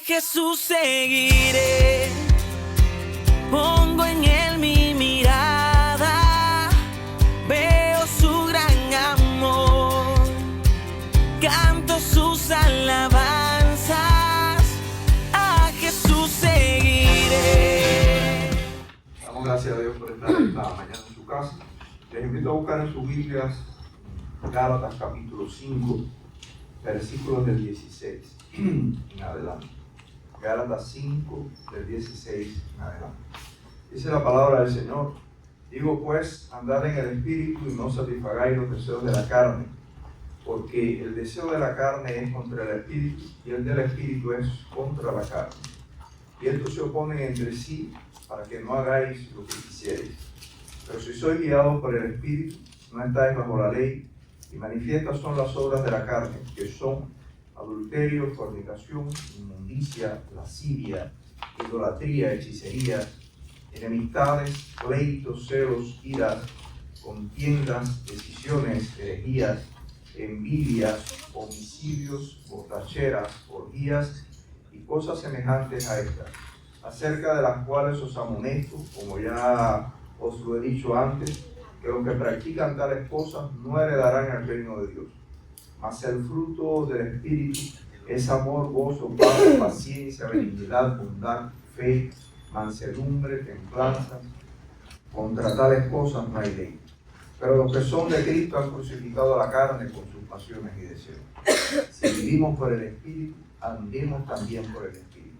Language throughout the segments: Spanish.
Jesús seguiré, pongo en él mi mirada, veo su gran amor, canto sus alabanzas, a Jesús seguiré. Damos gracias a Dios por estar esta mañana en su casa. Les invito a buscar en sus Biblias Gálatas capítulo 5, versículos del 16 en adelante. Gálatas 5, del 16 en adelante. Dice la palabra del Señor: digo pues, andad en el Espíritu y no satisfagáis los deseos de la carne, porque el deseo de la carne es contra el Espíritu y el del Espíritu es contra la carne. Y estos se oponen entre sí para que no hagáis lo que quisierais. Pero si sois guiados por el Espíritu, no estáis bajo la ley, y manifiestas son las obras de la carne, que son adulterio, fornicación, inmundicia, lascivia, idolatría, hechicerías, enemistades, pleitos, celos, iras, contiendas, decisiones, herejías, envidias, homicidios, borracheras, orgías y cosas semejantes a estas, acerca de las cuales os amonesto, como ya os lo he dicho antes, que los que practican tales cosas no heredarán el reino de Dios. Mas el fruto del Espíritu es amor, gozo, paz, paciencia, benignidad, bondad, fe, mansedumbre, templanza. Contra tales cosas no hay ley. Pero los que son de Cristo han crucificado la carne con sus pasiones y deseos. Si vivimos por el Espíritu, andemos también por el Espíritu.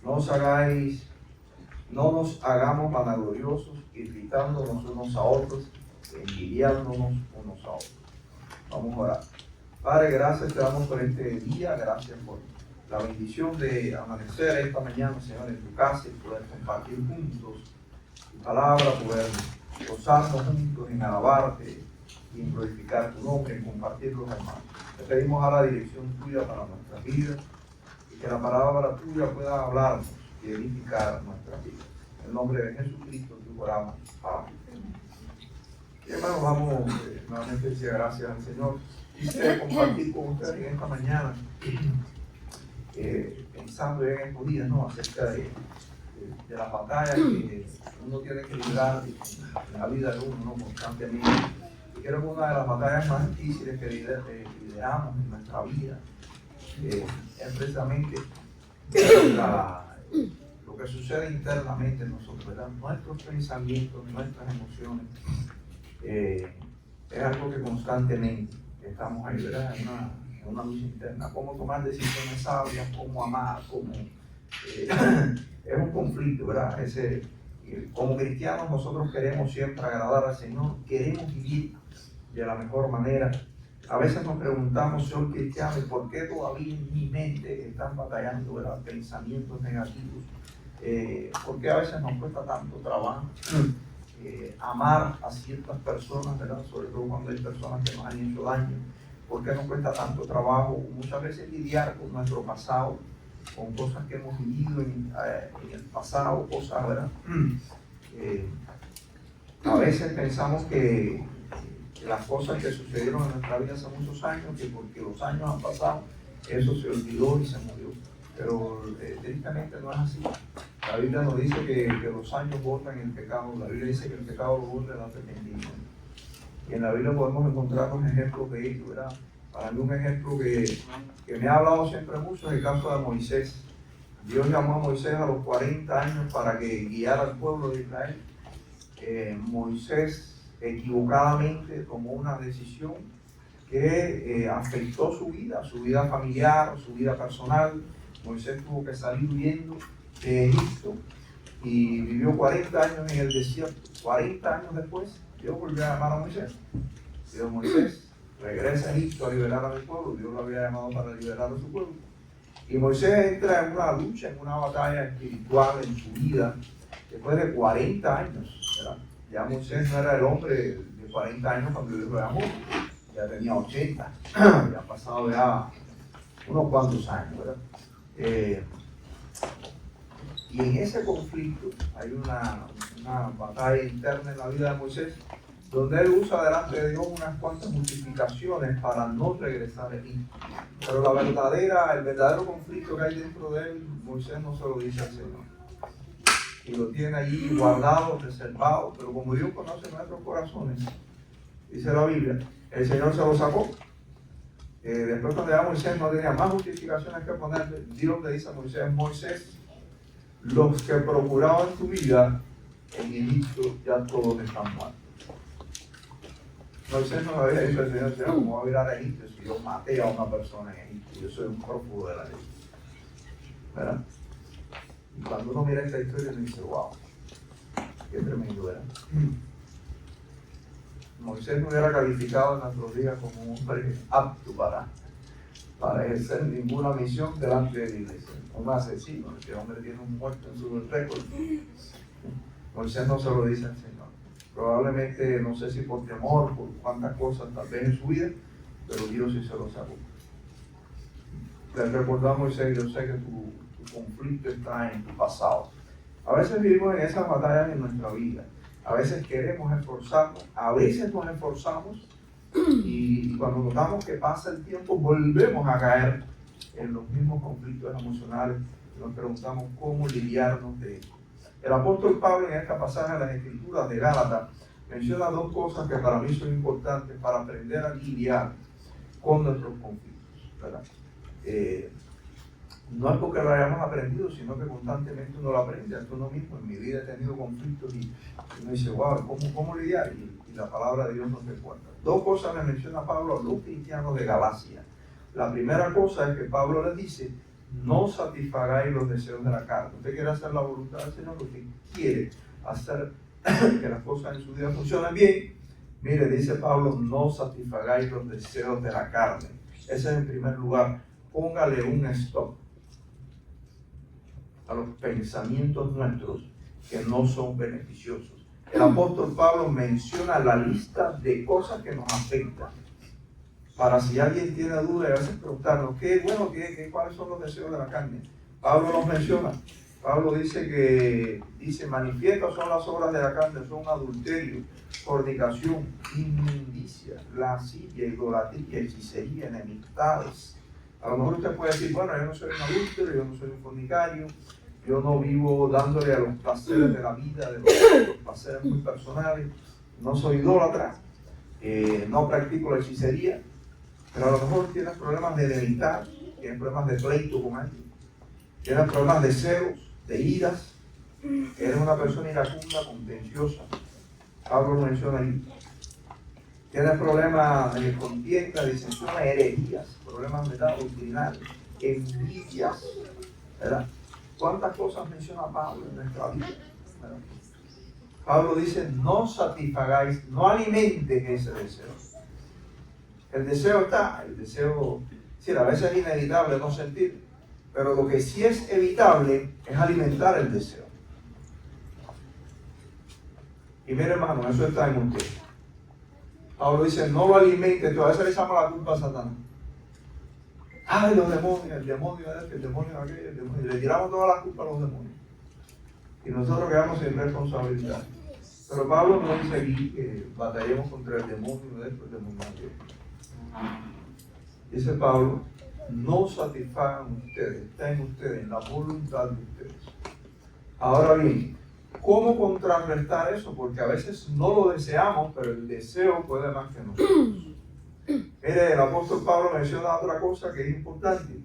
No nos hagamos vanagloriosos, irritándonos unos a otros, envidiándonos unos a otros. Vamos a orar. Padre, gracias te damos por este día, gracias por la bendición de amanecer esta mañana, Señor, en tu casa y poder compartir juntos tu palabra, poder gozarnos juntos en alabarte y en glorificar tu nombre, en compartir los hermanos. Te pedimos a la dirección tuya para nuestras vidas y que la palabra tuya pueda hablarnos y edificar nuestras vidas. En el nombre de Jesucristo te oramos. Amén. Y hermanos, vamos nuevamente a decir gracias al Señor. Quise compartir con ustedes en esta mañana, pensando en estos días, ¿no?, acerca de las batallas que uno tiene que librar en la vida de uno, ¿no?, constantemente. Y creo que una de las batallas más difíciles que lideramos en nuestra vida es precisamente lo que sucede internamente en nosotros, ¿verdad? Nuestros pensamientos, nuestras emociones, es algo que constantemente estamos ahí, ¿verdad?, en una lucha interna. Cómo tomar decisiones sabias, cómo amar, es un conflicto, ¿verdad? Como cristianos nosotros queremos siempre agradar al Señor, queremos vivir de la mejor manera. A veces nos preguntamos, soy cristiano, ¿y por qué todavía en mi mente están batallando, ¿verdad?, pensamientos negativos? ¿Por qué a veces nos cuesta tanto trabajo amar a ciertas personas, ¿verdad?, sobre todo cuando hay personas que nos han hecho daño? ¿Por qué nos cuesta tanto trabajo muchas veces lidiar con nuestro pasado, con cosas que hemos vivido en el pasado, cosas, ¿verdad? A veces pensamos que las cosas que sucedieron en nuestra vida hace muchos años, que porque los años han pasado, eso se olvidó y se murió. Pero tristemente no es así. La Biblia nos dice que los años borran el pecado. La Biblia dice que el pecado lo borra el arrepentimiento. Y en la Biblia podemos encontrarnos ejemplos de ello, ¿verdad? Para mí un ejemplo que me ha hablado siempre mucho es el caso de Moisés. Dios llamó a Moisés a los 40 años para que guiara al pueblo de Israel. Moisés equivocadamente tomó una decisión que afectó su vida familiar, su vida personal. Moisés tuvo que salir huyendo de Egipto y vivió 40 años en el desierto. 40 años después, Dios volvió a llamar a Moisés. Dios, Moisés, regresa a Egipto a liberar a mi pueblo. Dios lo había llamado para liberar a su pueblo. Y Moisés entra en una lucha, en una batalla espiritual en su vida, después de 40 años, ¿verdad? Ya Moisés no era el hombre de 40 años cuando Dios lo llamó, ya tenía 80, ya ha pasado ya unos cuantos años, ¿verdad? Y en ese conflicto hay una batalla interna en la vida de Moisés donde él usa delante de Dios unas cuantas justificaciones para no regresar a Egipto. Pero el verdadero conflicto que hay dentro de él, Moisés no se lo dice al Señor. Y lo tiene allí guardado, reservado, pero como Dios conoce nuestros corazones, dice la Biblia, el Señor se lo sacó. Después cuando ya Moisés no tenía más justificaciones que ponerle, Dios le dice a Moisés, Moisés, los que procuraban tu vida en Egipto ya todos están muertos. Moisés no había dicho al Señor, ¿cómo voy a ir a Egipto si yo maté a una persona en Egipto? Yo soy un prófugo de la ley. ¿Verdad? Y cuando uno mira esta historia, uno dice, wow, qué tremendo, ¿verdad? Moisés no era calificado en nuestros días como un hombre apto para ejercer ninguna misión delante de la iglesia. Un asesino, este hombre tiene un muerto en su récord. Moisés no se lo dice al Señor. Probablemente, no sé si por temor, por cuántas cosas tal vez en su vida, pero Dios sí se lo sacó. Le recordó a Moisés, yo sé que tu conflicto está en tu pasado. A veces vivimos en esas batallas en nuestra vida. A veces queremos esforzarnos, a veces nos esforzamos y cuando notamos que pasa el tiempo volvemos a caer en los mismos conflictos emocionales y nos preguntamos cómo lidiarnos de esto. El apóstol Pablo en esta pasaje de las Escrituras de Gálatas menciona dos cosas que para mí son importantes para aprender a lidiar con nuestros conflictos, ¿verdad? No es porque lo hayamos aprendido, sino que constantemente uno lo aprende hasta uno mismo. En mi vida he tenido conflictos y uno dice, wow, ¿cómo lidiar? Y la palabra de Dios nos recuerda. Dos cosas le menciona Pablo a los cristianos de Galacia. La primera cosa es que Pablo les dice, no satisfagáis los deseos de la carne. Usted quiere hacer la voluntad del Señor, usted quiere hacer que las cosas en su vida funcionen bien. Mire, dice Pablo, no satisfagáis los deseos de la carne. Ese es en primer lugar. Póngale un stop a los pensamientos nuestros que no son beneficiosos. El apóstol Pablo menciona la lista de cosas que nos afectan. Para si alguien tiene duda y a veces preguntarnos, ¿cuáles son los deseos de la carne? Pablo los menciona. Pablo dice manifiestas son las obras de la carne, son adulterio, fornicación, inmundicia, lascivia, idolatría, hechicería, enemistades. A lo mejor usted puede decir, bueno, yo no soy un adúltero, yo no soy un fornicario, yo no vivo dándole a los placeres de la vida, de los placeres muy personales, no soy idólatra, no practico la hechicería, pero a lo mejor tienes problemas de enemistad, tienes problemas de pleito con alguien, tienes problemas de celos, de iras, eres una persona iracunda, contenciosa. Pablo lo menciona ahí. Tienes problemas de contienda, disensiones, herejías, problemas doctrinales, envidias, ¿verdad? ¿Cuántas cosas menciona Pablo en nuestra vida? ¿Verdad? Pablo dice, no satisfagáis, no alimenten ese deseo. El deseo está, sí, a veces es inevitable no sentir, pero lo que sí es evitable es alimentar el deseo. Y mire, hermano, eso está en usted. Pablo dice, no lo alimente, tú a veces le echamos la culpa a Satanás. Ay, los demonios, el demonio de este, el demonio de aquel, el demonio. Y le tiramos toda la culpa a los demonios. Y nosotros quedamos sin responsabilidad. Pero Pablo no dice aquí que batallemos contra el demonio de esto, el demonio de aquel. Dice Pablo, no satisfagan ustedes, está en ustedes, en la voluntad de ustedes. Ahora bien, ¿cómo contrarrestar eso? Porque a veces no lo deseamos, pero el deseo puede más que nosotros. Mire, el apóstol Pablo menciona otra cosa que es importante.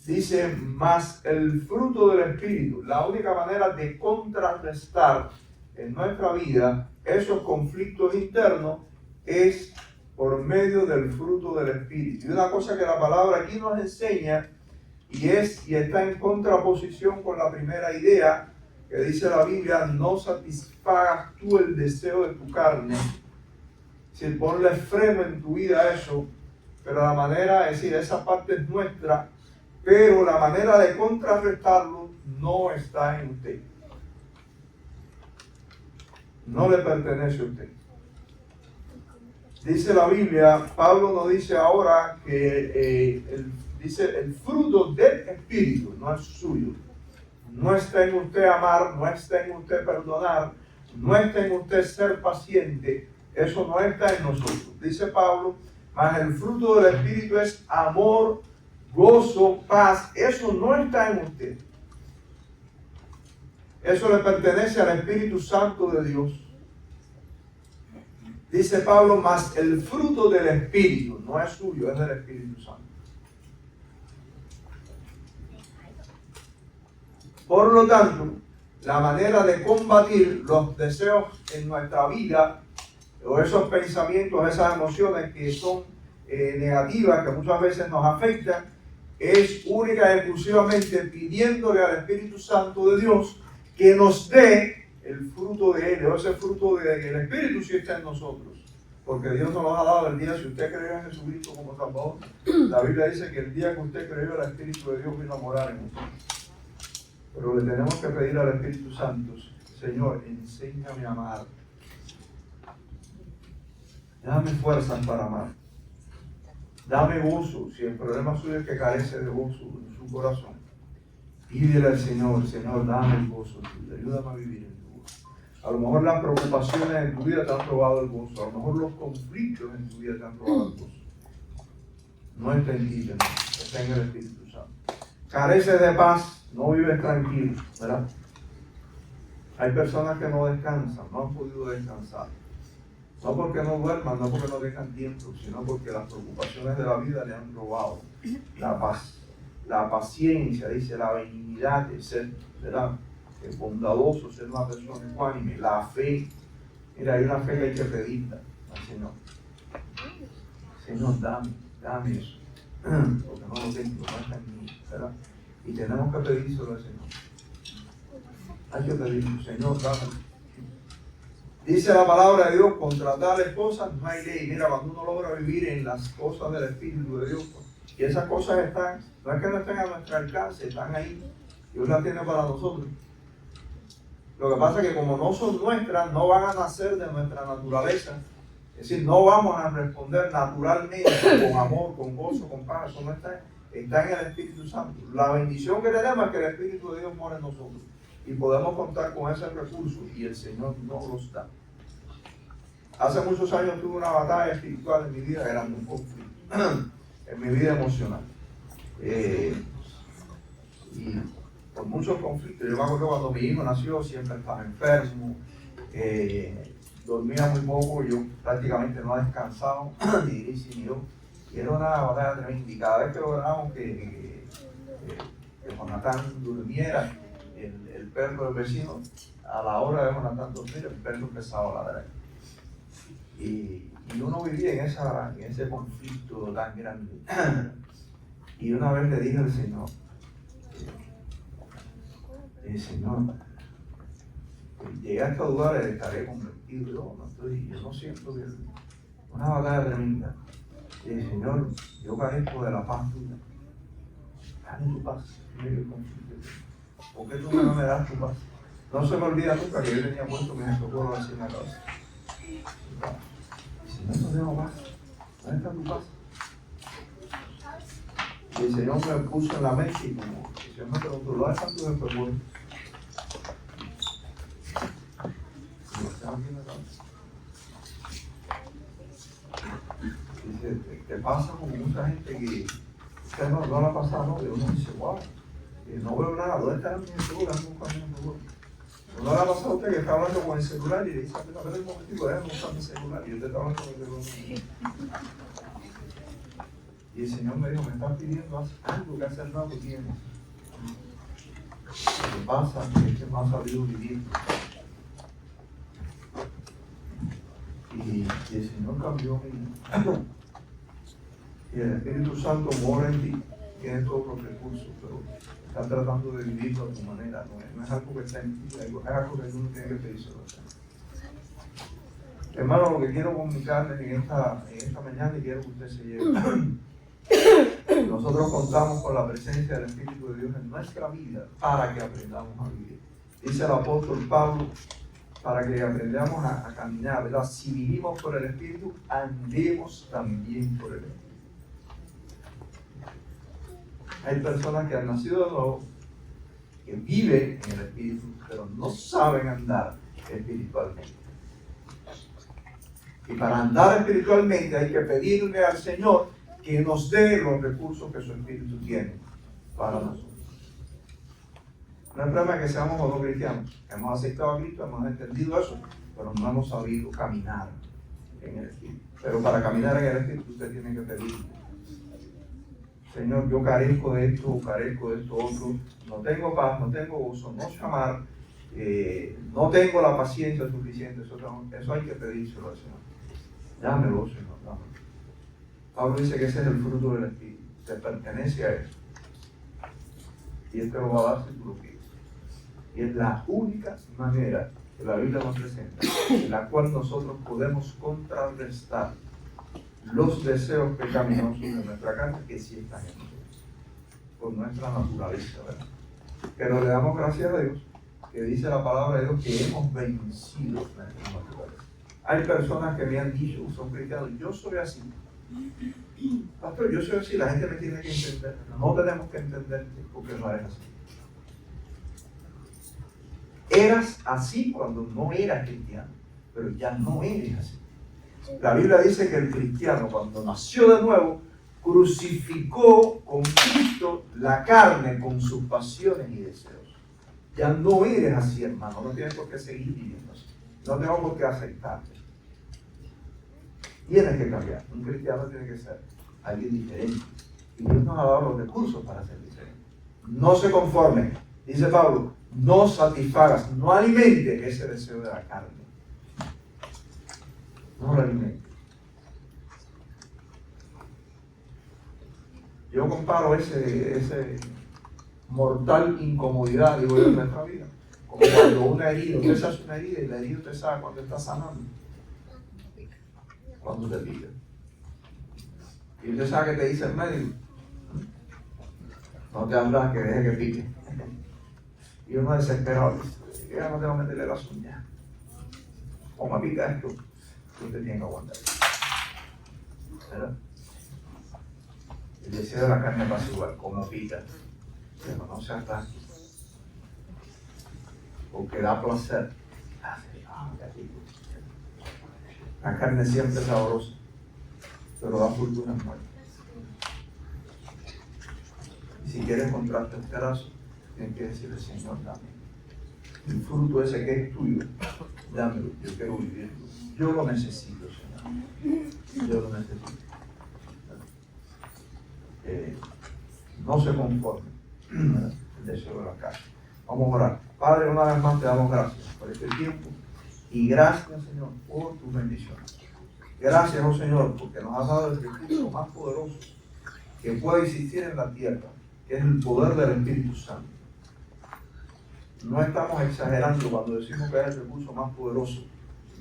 Dice, más el fruto del Espíritu. La única manera de contrarrestar en nuestra vida esos conflictos internos es por medio del fruto del Espíritu. Y una cosa que la palabra aquí nos enseña y está en contraposición con la primera idea que dice la Biblia, no satisfagas tú el deseo de tu carne. Si ponle freno en tu vida a eso, pero la manera, es decir, esa parte es nuestra, pero la manera de contrarrestarlo no está en usted. No le pertenece a usted. Dice la Biblia, Pablo nos dice ahora que dice el fruto del Espíritu no es suyo. No está en usted amar, no está en usted perdonar, no está en usted ser paciente, Eso no está en nosotros. Dice Pablo, mas el fruto del Espíritu es amor, gozo, paz. Eso no está en usted. Eso le pertenece al Espíritu Santo de Dios. Dice Pablo, mas el fruto del Espíritu no es suyo, es del Espíritu Santo. Por lo tanto, la manera de combatir los deseos en nuestra vida, o esos pensamientos, esas emociones que son negativas, que muchas veces nos afectan, es única y exclusivamente pidiéndole al Espíritu Santo de Dios que nos dé el fruto de Él, o ese fruto del Espíritu si está en nosotros. Porque Dios nos lo ha dado el día, si usted cree en Jesucristo como Salvador, la Biblia dice que el día que usted creyó, el Espíritu de Dios vino a morar en usted. Pero le tenemos que pedir al Espíritu Santo, Señor, enséñame a amar. Dame fuerzas para amar. Dame gozo, si el problema suyo es que carece de gozo en su corazón. Pídele al Señor, Señor, dame el gozo tuyo, ayúdame a vivir en tu gozo. A lo mejor las preocupaciones en tu vida te han robado el gozo, a lo mejor los conflictos en tu vida te han robado el gozo. No está en ti, está en el Espíritu Santo. Careces de paz, no vives tranquilo, ¿verdad? Hay personas que no descansan, no han podido descansar. No porque no duerman, no porque no tengan tiempo, sino porque las preocupaciones de la vida le han robado la paz. La paciencia, dice, la benignidad de ser, ¿verdad? El bondadoso, ser una persona ecuánime, la fe. Mira, hay una fe que hay que pedirla al Señor. Señor, dame eso. Porque no lo tengo, no está en mí, ¿verdad? Y tenemos que pedírselo al Señor. Hay que pedirlo, Señor, dame. Dice la palabra de Dios, contra tales cosas no hay ley. Mira, cuando uno logra vivir en las cosas del Espíritu de Dios, y esas cosas están, no es que no estén a nuestro alcance, están ahí. Dios las tiene para nosotros. Lo que pasa es que como no son nuestras, no van a nacer de nuestra naturaleza. Es decir, no vamos a responder naturalmente con amor, con gozo, con paz. Eso no está en el Espíritu Santo. La bendición que tenemos es que el Espíritu de Dios mora en nosotros. Y podemos contar con ese recurso y el Señor nos los da. Hace muchos años tuve una batalla espiritual en mi vida, era un conflicto en mi vida emocional. Y por muchos conflictos, yo me acuerdo cuando mi hijo nació, siempre estaba enfermo, dormía muy poco, yo prácticamente no descansaba, ni Iris ni yo. Y era una batalla tremenda. Y cada vez que lográbamos que Jonathan durmiera, el perro del vecino, a la hora de Jonathan dormir, el perro empezaba a ladrar. Y uno vivía en ese conflicto tan grande. Y una vez le dije al Señor, Señor, llegué a estos lugares, estaré convertido. Yo no siento que una batalla tremenda. Y dije, Señor, yo carezco de la paz tuya. Dame tu paz en medio del conflicto. ¿Por qué tú no me das tu paz? No se me olvida nunca que yo tenía puesto mi socorro así en la cabeza. Y Señor, no tengo paz. ¿Dónde está tu paz? Y el Señor me puso en la mente y como el Señor me preguntó, ¿dónde están tus enfermos? Y yo estaba aquí en la cabeza. Dice, te pasa como mucha gente que usted no la ha pasado, ¿no? Y uno dice, wow, no veo nada, ¿dónde está mi celular? No le ha pasado a usted que está hablando con el celular y le dice, a ver un momentito, déjame buscar mi celular y usted está hablando con el celular. Y el Señor me dijo, me estás pidiendo algo que hacer no lo tienes. Lo que pasa es que no has sabido vivir. Y el Señor cambió mi vida. Y el Espíritu Santo mora en ti, tiene todos los recursos, pero está tratando de vivirlo a tu manera. No es algo que está en ti, es algo que uno tiene que pedírselo. Hermano, lo que quiero comunicarles en esta mañana y quiero que usted se lleve. Nosotros contamos con la presencia del Espíritu de Dios en nuestra vida para que aprendamos a vivir. Dice el apóstol Pablo, para que aprendamos a caminar, ¿verdad? Si vivimos por el Espíritu, andemos también por el Espíritu. Hay personas que han nacido de nuevo, que viven en el Espíritu, pero no saben andar espiritualmente. Y para andar espiritualmente hay que pedirle al Señor que nos dé los recursos que su Espíritu tiene para nosotros. No es problema que seamos o no cristianos. Hemos aceptado a Cristo, hemos entendido eso, pero no hemos sabido caminar en el Espíritu. Pero para caminar en el Espíritu usted tiene que pedir: Señor, yo carezco de esto otro, no tengo paz, no tengo gozo, no sé amar, no tengo la paciencia suficiente. Eso hay que pedírselo al Señor. Dámelo, Señor, dámelo. Pablo dice que ese es el fruto del Espíritu, te pertenece a Él. Y Él te lo va a dar si tú lo pides. Y es la única manera que la Biblia nos presenta en la cual nosotros podemos contrarrestar los deseos pecaminosos de nuestra carne que sí están en nosotros, por nuestra naturaleza, ¿verdad? Pero le damos gracias a Dios, que dice la palabra de Dios que hemos vencido nuestra naturaleza. Hay personas que me han dicho, son cristianos, yo soy así. Pastor, yo soy así, la gente me tiene que entender. No tenemos que entenderte porque no eres así. Eras así cuando no eras cristiano, pero ya no eres así. La Biblia dice que el cristiano, cuando nació de nuevo, crucificó con Cristo la carne con sus pasiones y deseos. Ya no eres así, hermano. No tienes por qué seguir viviendo así. No tenemos por qué aceptarte. Tienes que cambiar. Un cristiano tiene que ser alguien diferente. Y Dios nos ha dado los recursos para ser diferente. No se conforme. Dice Pablo, no satisfagas, no alimentes ese deseo de la carne. No lo alimentes. Yo comparo ese mortal incomodidad, digo yo, en nuestra vida, como cuando una herida, usted se hace una herida y la herida usted sabe cuando está sanando, cuando te pica. Y usted sabe que te dice el médico, no te hablas que deje que pique. Y uno desesperado dice, ya no tengo que meterle las uñas. O me pica esto, que usted tiene que aguantar. ¿Verdad? El deseo de la carne pasa igual, como pica, pero no se ataca. Porque da placer. La carne siempre es sabrosa, pero da fortuna en muerte. Y si quieres encontrarte un pedazo, tienes que decirle, Señor, dame. El fruto ese que es tuyo, dámelo, yo quiero vivirlo. Yo lo necesito, Señor. Yo lo necesito. No se conforme el deseo de la carne. Vamos a orar. Padre, una vez más te damos gracias por este tiempo y gracias, Señor, por tus bendiciones. Gracias, oh Señor, porque nos has dado el recurso más poderoso que puede existir en la tierra, que es el poder del Espíritu Santo. No estamos exagerando cuando decimos que es el recurso más poderoso,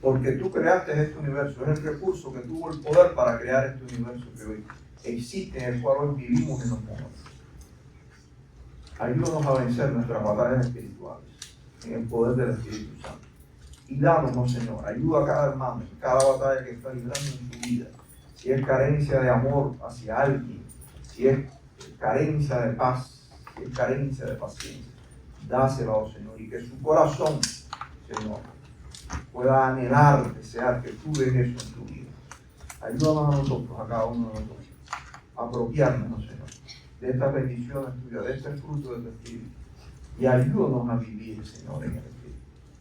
porque tú creaste este universo, es el recurso que tuvo el poder para crear este universo que hoy existe, en el cual hoy vivimos y nos movemos. Ayúdanos a vencer nuestras batallas espirituales en el poder del Espíritu Santo. Y danos, oh Señor, ayuda a cada hermano en cada batalla que está librando en su vida. Si es carencia de amor hacia alguien, si es carencia de paz, si es carencia de paciencia, dásela, oh Señor, y que su corazón, Señor, pueda anhelar, desear que tú des eso en tu vida. Ayúdanos a nosotros, a cada uno de nosotros, a apropiarnos, oh Señor, de estas bendiciones tuyas, de este fruto de tu Espíritu, y ayúdanos a vivir, Señor, en el Espíritu.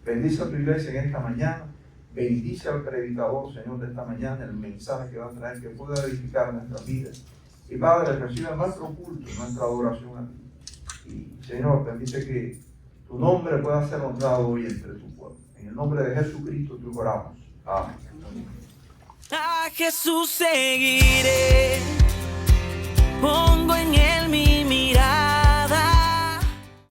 Bendice a tu iglesia en esta mañana, bendice al predicador, Señor, de esta mañana, el mensaje que va a traer, que pueda edificar nuestras vidas. Y Padre, recibe nuestro culto, nuestra adoración a ti. Y Señor, bendice que tu nombre pueda ser honrado hoy entre tu pueblo. En el nombre de Jesucristo te oramos. Amén. A Jesús seguiré.